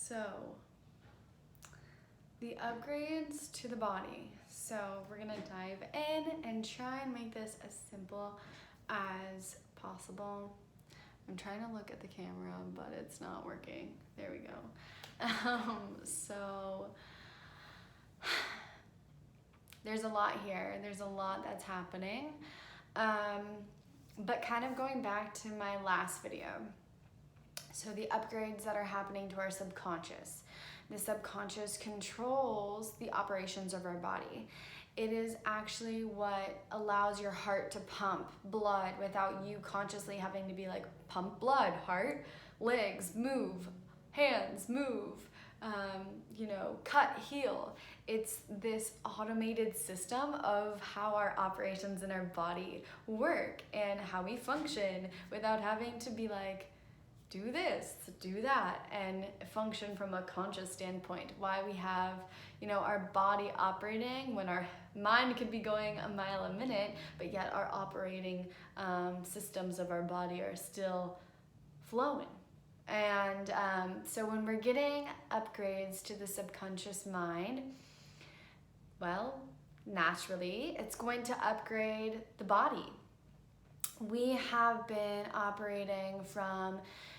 So, the upgrades to the body. So we're gonna dive in and try and make this as simple as possible. I'm trying to look at the camera, but it's not working. There we go. So there's a lot here. There's a lot that's happening. But kind of going back to my last video. So the upgrades that are happening to our subconscious. The subconscious controls the operations of our body. It is actually what allows your heart to pump blood without you consciously having to be like, pump blood, heart, legs, move, hands, move, cut, heal. It's this automated system of how our operations in our body work and how we function without having to be like, do this, do that, and function from a conscious standpoint. Why we have, our body operating when our mind could be going a mile a minute, but yet our operating systems of our body are still flowing. And so when we're getting upgrades to the subconscious mind, well, naturally, it's going to upgrade the body. We have been operating from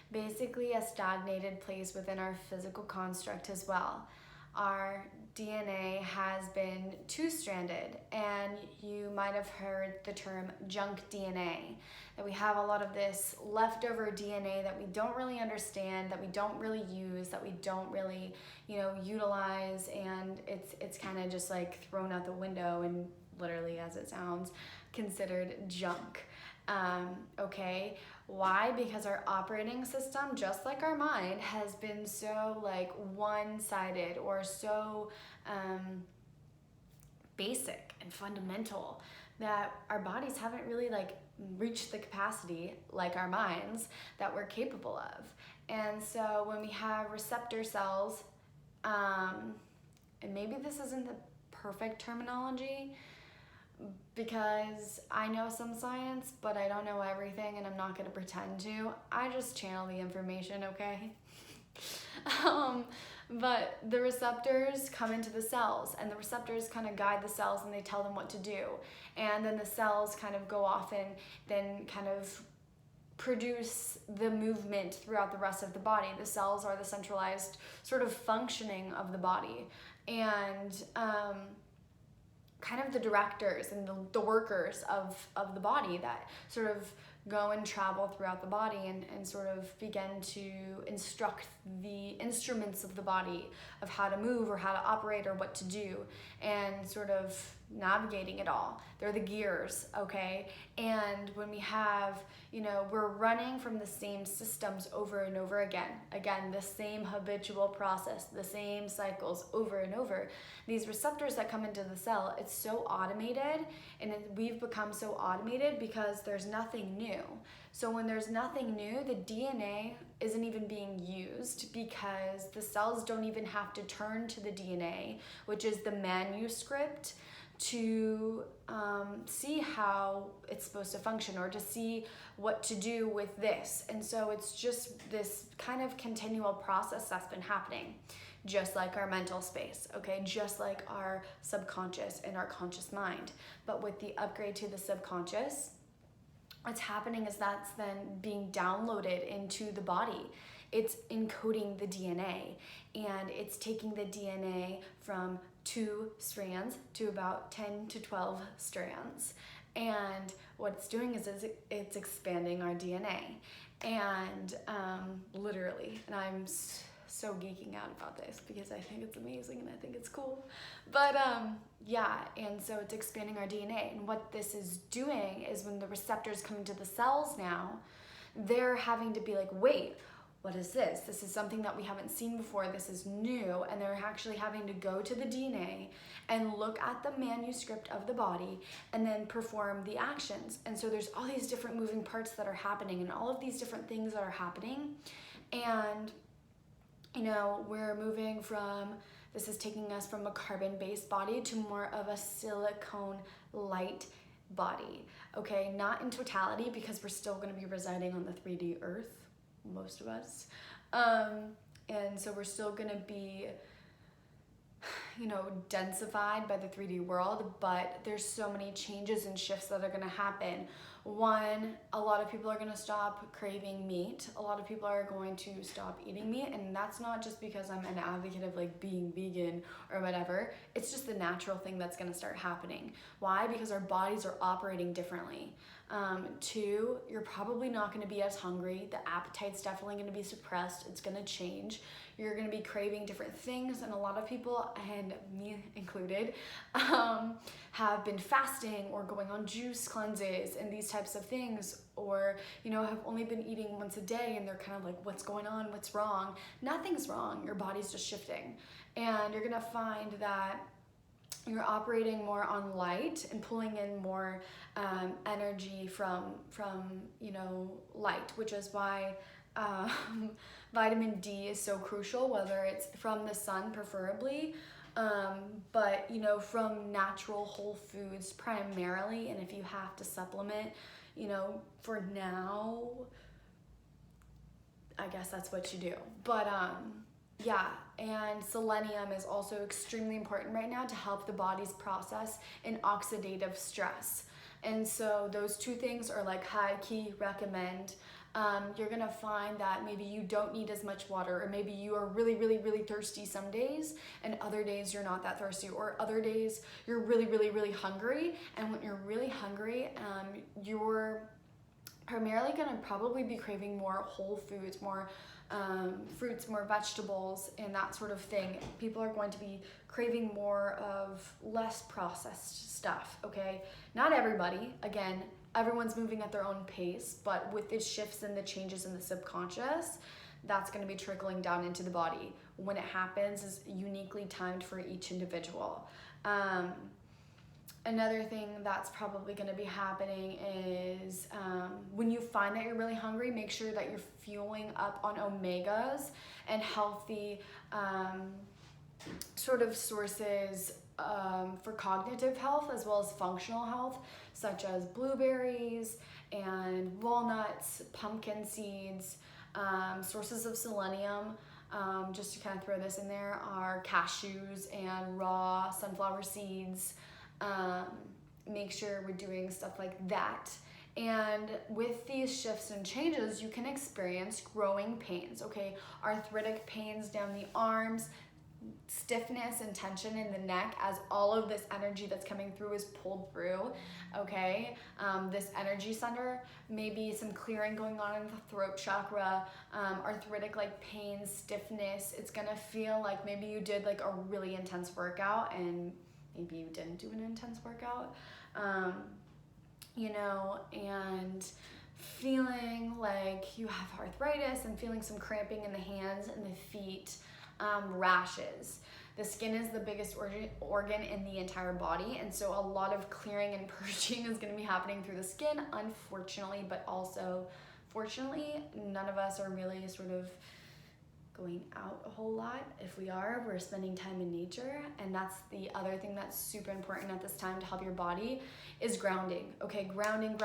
basically a stagnated place within our physical construct as well. Our DNA has been two-stranded, and you might have heard the term junk DNA, that we have a lot of this leftover DNA that we don't really understand, that we don't really use, that we don't really, utilize, and it's kind of just like thrown out the window and literally, as it sounds, considered junk. Okay, why? Because our operating system, just like our mind, has been so like one-sided or so basic and fundamental that our bodies haven't really like reached the capacity like our minds that we're capable of. And so when we have receptor cells, and maybe this isn't the perfect terminology, because I know some science, but I don't know everything, and I'm not going to pretend to. I just channel the information, okay? But the receptors come into the cells, and the receptors kind of guide the cells, and they tell them what to do. And then the cells kind of go off and then kind of produce the movement throughout the rest of the body. The cells are the centralized sort of functioning of the body. And kind of the directors and the workers of the body that sort of go and travel throughout the body and sort of begin to instruct the instruments of the body of how to move or how to operate or what to do, and sort of navigating it all. They're the gears, okay? And when we have, we're running from the same systems over and over again. Again, the same habitual process, the same cycles over and over. These receptors that come into the cell, it's so automated, and we've become so automated because there's nothing new. So when there's nothing new, the DNA isn't even being used because the cells don't even have to turn to the DNA, which is the manuscript, to see how it's supposed to function or to see what to do with this. And so it's just this kind of continual process that's been happening, just like our mental space, okay? Just like our subconscious and our conscious mind. But with the upgrade to the subconscious, what's happening is that's then being downloaded into the body. It's encoding the DNA, and it's taking the DNA from 2 strands to about 10 to 12 strands. And what it's doing is it's expanding our DNA. And literally, and I'm so geeking out about this because I think it's amazing and I think it's cool. But and so it's expanding our DNA. And what this is doing is when the receptors come into the cells now, they're having to be like, wait, what is this? This is something that we haven't seen before. This is new. And they're actually having to go to the DNA and look at the manuscript of the body and then perform the actions. And so there's all these different moving parts that are happening and all of these different things that are happening. And, we're moving from, this is taking us from a carbon-based body to more of a silicone light body. Okay, not in totality because we're still going to be residing on the 3D Earth, most of us. And so we're still going to be, densified by the 3D world, but there's so many changes and shifts that are going to happen. One, a lot of people are going to stop craving meat. A lot of people are going to stop eating meat, and that's not just because I'm an advocate of like being vegan or whatever. It's just the natural thing that's going to start happening. Why? Because our bodies are operating differently. Two, you're probably not going to be as hungry. The appetite's definitely going to be suppressed. It's going to change. You're going to be craving different things, and a lot of people, and me included, have been fasting or going on juice cleanses and these types of things, or have only been eating once a day, and they're kind of like, what's going on, what's wrong? Nothing's wrong. Your body's just shifting, and you're going to find that you're operating more on light and pulling in more energy from light, which is why vitamin D is so crucial, whether it's from the sun preferably, but from natural whole foods primarily. And if you have to supplement, for now, I guess that's what you do. But yeah, and selenium is also extremely important right now to help the body's process in oxidative stress. And so those two things are like high key recommend. You're gonna find that maybe you don't need as much water, or maybe you are really, really, really thirsty some days, and other days you're not that thirsty, or other days you're really, really, really hungry. And when you're really hungry, you're primarily gonna probably be craving more whole foods, more fruits, more vegetables, and that sort of thing. People are going to be craving more of less processed stuff, okay? Not everybody, again, everyone's moving at their own pace, but with the shifts and the changes in the subconscious, that's going to be trickling down into the body. When it happens is uniquely timed for each individual. Another thing that's probably going to be happening is when you find that you're really hungry, make sure that you're fueling up on omegas and healthy sort of sources for cognitive health as well as functional health, such as blueberries and walnuts, pumpkin seeds. Sources of selenium, just to kind of throw this in there, are cashews and raw sunflower seeds. Make sure we're doing stuff like that. And with these shifts and changes, you can experience growing pains, okay? Arthritic pains down the arms, stiffness and tension in the neck as all of this energy that's coming through is pulled through, okay? This energy center, maybe some clearing going on in the throat chakra, arthritic like pain, stiffness. It's gonna feel like maybe you did like a really intense workout and maybe you didn't do an intense workout, and feeling like you have arthritis and feeling some cramping in the hands and the feet, rashes. The skin is the biggest organ in the entire body, and so a lot of clearing and purging is going to be happening through the skin, unfortunately, but also fortunately. None of us are really sort of going out a whole lot. If we are, we're spending time in nature, and that's the other thing that's super important at this time to help your body is grounding. Okay, grounding,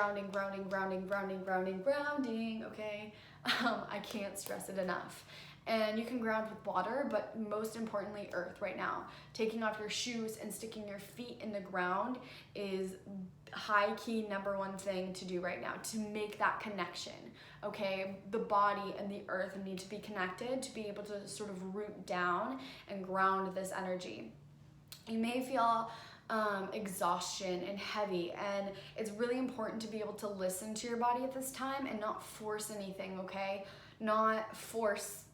okay? I can't stress it enough. And you can ground with water, but most importantly, earth right now. Taking off your shoes and sticking your feet in the ground is high key number one thing to do right now to make that connection, okay? The body and the earth need to be connected to be able to sort of root down and ground this energy. You may feel exhaustion and heavy, and it's really important to be able to listen to your body at this time and not force anything, okay? Not force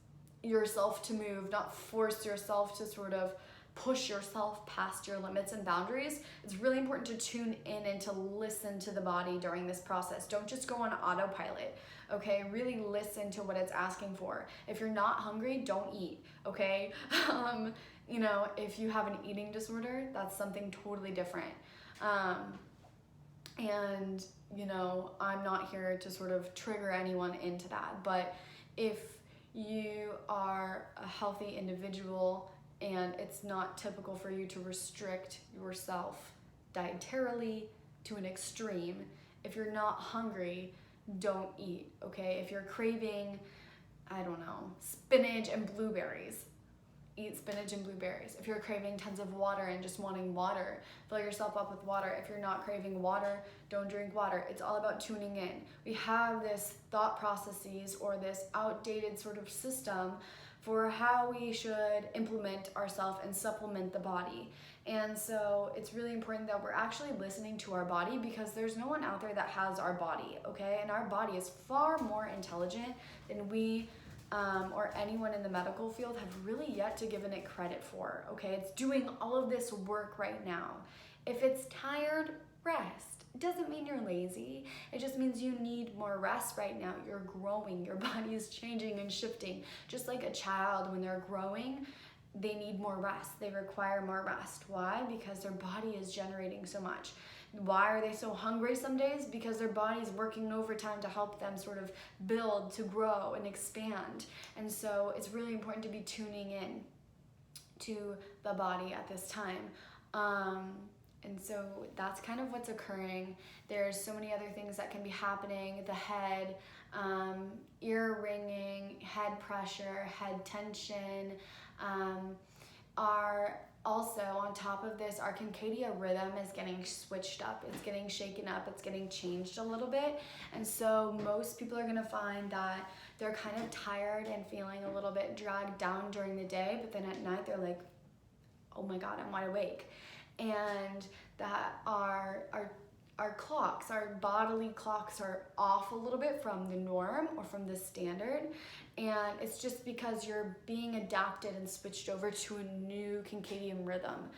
yourself to move, not force yourself to sort of push yourself past your limits and boundaries. It's really important to tune in and to listen to the body during this process. Don't just go on autopilot, okay? Really listen to what it's asking for. If you're not hungry, don't eat, okay? If you have an eating disorder, that's something totally different. And I'm not here to sort of trigger anyone into that, but if you are a healthy individual and it's not typical for you to restrict yourself dietarily to an extreme, if you're not hungry, don't eat, okay? If you're craving I don't know, spinach and blueberries. Eat spinach and blueberries. If you're craving tons of water and just wanting water, fill yourself up with water. If you're not craving water, don't drink water. It's all about tuning in. We have this thought processes or this outdated sort of system for how we should implement ourselves and supplement the body. And so it's really important that we're actually listening to our body, because there's no one out there that has our body, okay? And our body is far more intelligent than we or anyone in the medical field have really yet to given it credit for, okay? It's doing all of this work right now. If it's tired, rest. It doesn't mean you're lazy. It just means you need more rest right now. You're growing. Your body is changing and shifting. Just like a child, when they're growing, they need more rest. They require more rest. Why? Because their body is generating so much. Why are they so hungry some days? Because their body's working overtime to help them sort of build, to grow and expand. And so it's really important to be tuning in to the body at this time. And so that's kind of what's occurring. There's so many other things that can be happening. The head, ear ringing, head pressure, head tension, are also on top of this, our circadian rhythm is getting switched up. It's getting shaken up. It's getting changed a little bit. And so most people are going to find that they're kind of tired and feeling a little bit dragged down during the day, but then at night they're like, oh my God, I'm wide awake. And that our clocks, our bodily clocks are off a little bit from the norm or from the standard. And it's just because you're being adapted and switched over to a new circadian rhythm.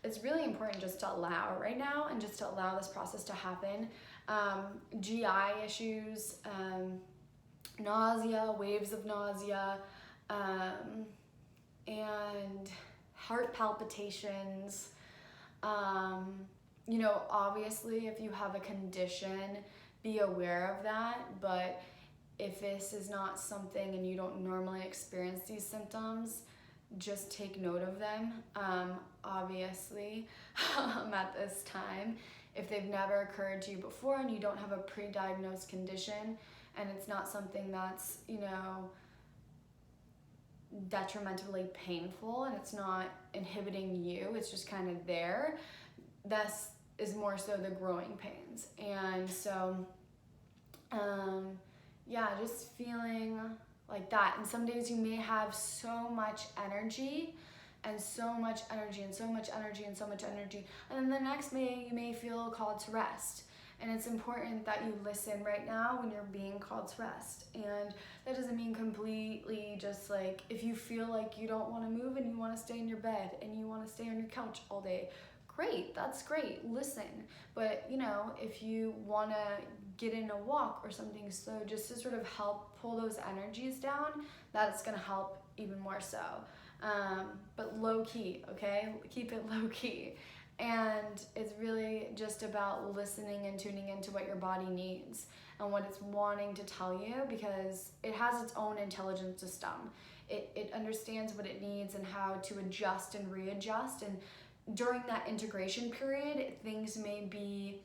It's really important just to allow right now and just to allow this process to happen. GI issues, nausea, waves of nausea, and heart palpitations. You know, obviously if you have a condition, be aware of that, but if this is not something and you don't normally experience these symptoms, just take note of them, obviously, at this time. If they've never occurred to you before and you don't have a pre-diagnosed condition and it's not something that's, you know, detrimentally painful and it's not inhibiting you, it's just kind of there, this is more so the growing pains. And so, yeah, just feeling like that. And some days you may have so much energy and so much energy and so much energy and so much energy. And then the next day you may feel called to rest. And it's important that you listen right now when you're being called to rest. And that doesn't mean completely just like, if you feel like you don't want to move and you want to stay in your bed and you want to stay on your couch all day, great, that's great, listen. But, you know, if you want to get in a walk or something, so just to sort of help pull those energies down, that's going to help even more so. But low key, okay? Keep it low key. And it's really just about listening and tuning into what your body needs and what it's wanting to tell you, because it has its own intelligence system. It understands what it needs and how to adjust and readjust. And during that integration period, things may be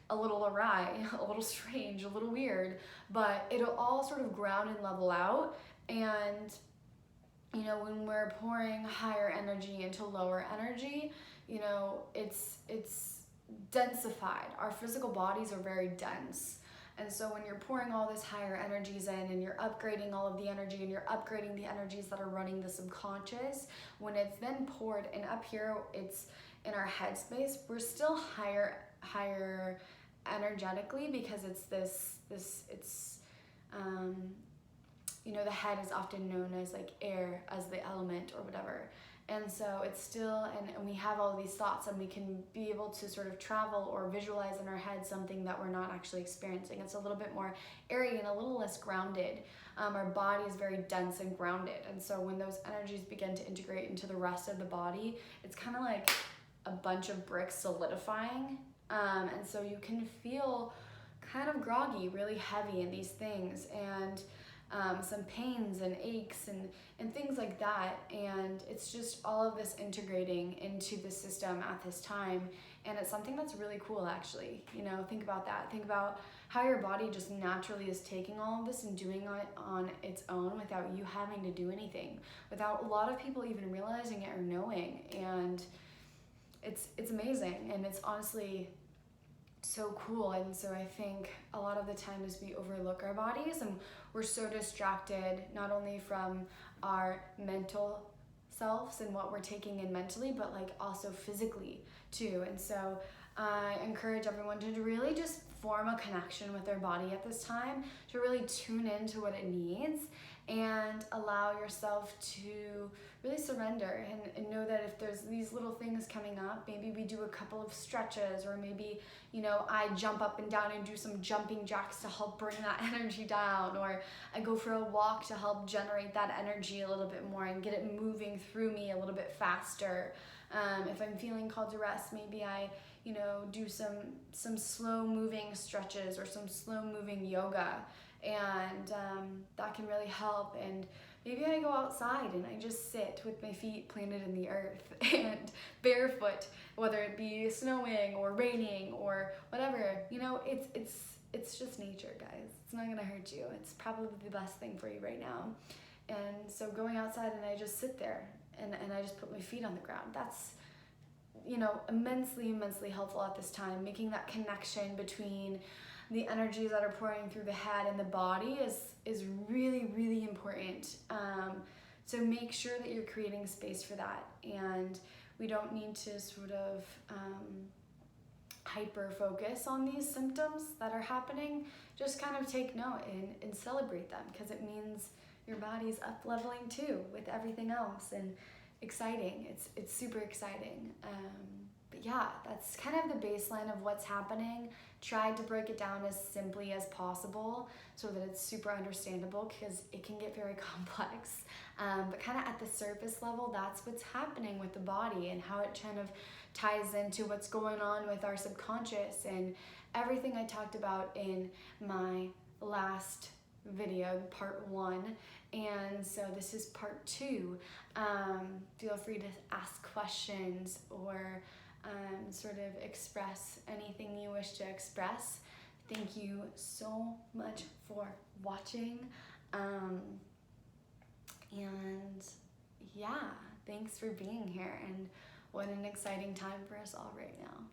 a little awry, a little strange, a little weird, but it'll all sort of ground and level out. And, you know, when we're pouring higher energy into lower energy, you know, it's densified. Our physical bodies are very dense. And so when you're pouring all this higher energies in and you're upgrading all of the energy and you're upgrading the energies that are running the subconscious, when it's then poured, and up here it's in our head space, we're still higher energetically, because it's you know, the head is often known as like air, as the element or whatever. And so it's still, and we have all these thoughts and we can be able to sort of travel or visualize in our head something that we're not actually experiencing. It's a little bit more airy and a little less grounded. Our body is very dense and grounded. And so when those energies begin to integrate into the rest of the body, it's kind of like a bunch of bricks solidifying. And so you can feel kind of groggy, really heavy in these things, and some pains and aches and things like that. And it's just all of this integrating into the system at this time. And it's something that's really cool, actually. You know, think about that. Think about how your body just naturally is taking all of this and doing it on its own without you having to do anything, without a lot of people even realizing it or knowing. And it's amazing, and it's honestly so cool. And so I think a lot of the times we overlook our bodies, and we're so distracted not only from our mental selves and what we're taking in mentally, but like also physically too. And so I encourage everyone to really just form a connection with their body at this time, to really tune into what it needs and allow yourself to really surrender, and know that if there's these little things coming up, maybe we do a couple of stretches, or maybe, you know, I jump up and down and do some jumping jacks to help bring that energy down, or I go for a walk to help generate that energy a little bit more and get it moving through me a little bit faster. If I'm feeling called to rest, maybe I, you know, do some slow moving stretches or some slow moving yoga, and that can really help. And maybe I go outside and I just sit with my feet planted in the earth and barefoot, whether it be snowing or raining or whatever. You know, it's just nature, guys. It's not gonna hurt you. It's probably the best thing for you right now. And so going outside and I just sit there and I just put my feet on the ground, that's, you know, immensely helpful at this time. Making that connection between the energies that are pouring through the head and the body is really important. So make sure that you're creating space for that, and we don't need to sort of hyper focus on these symptoms that are happening. Just kind of take note and celebrate them, because it means your body's up leveling too with everything else, and exciting. It's super exciting. But yeah, that's kind of the baseline of what's happening. Tried to break it down as simply as possible so that it's super understandable, because it can get very complex. But kind of at the surface level, that's what's happening with the body and how it kind of ties into what's going on with our subconscious and everything I talked about in my last video, part 1. And so this is part 2. Feel free to ask questions or sort of express anything you wish to express. Thank you so much for watching. And yeah, thanks for being here, and what an exciting time for us all right now.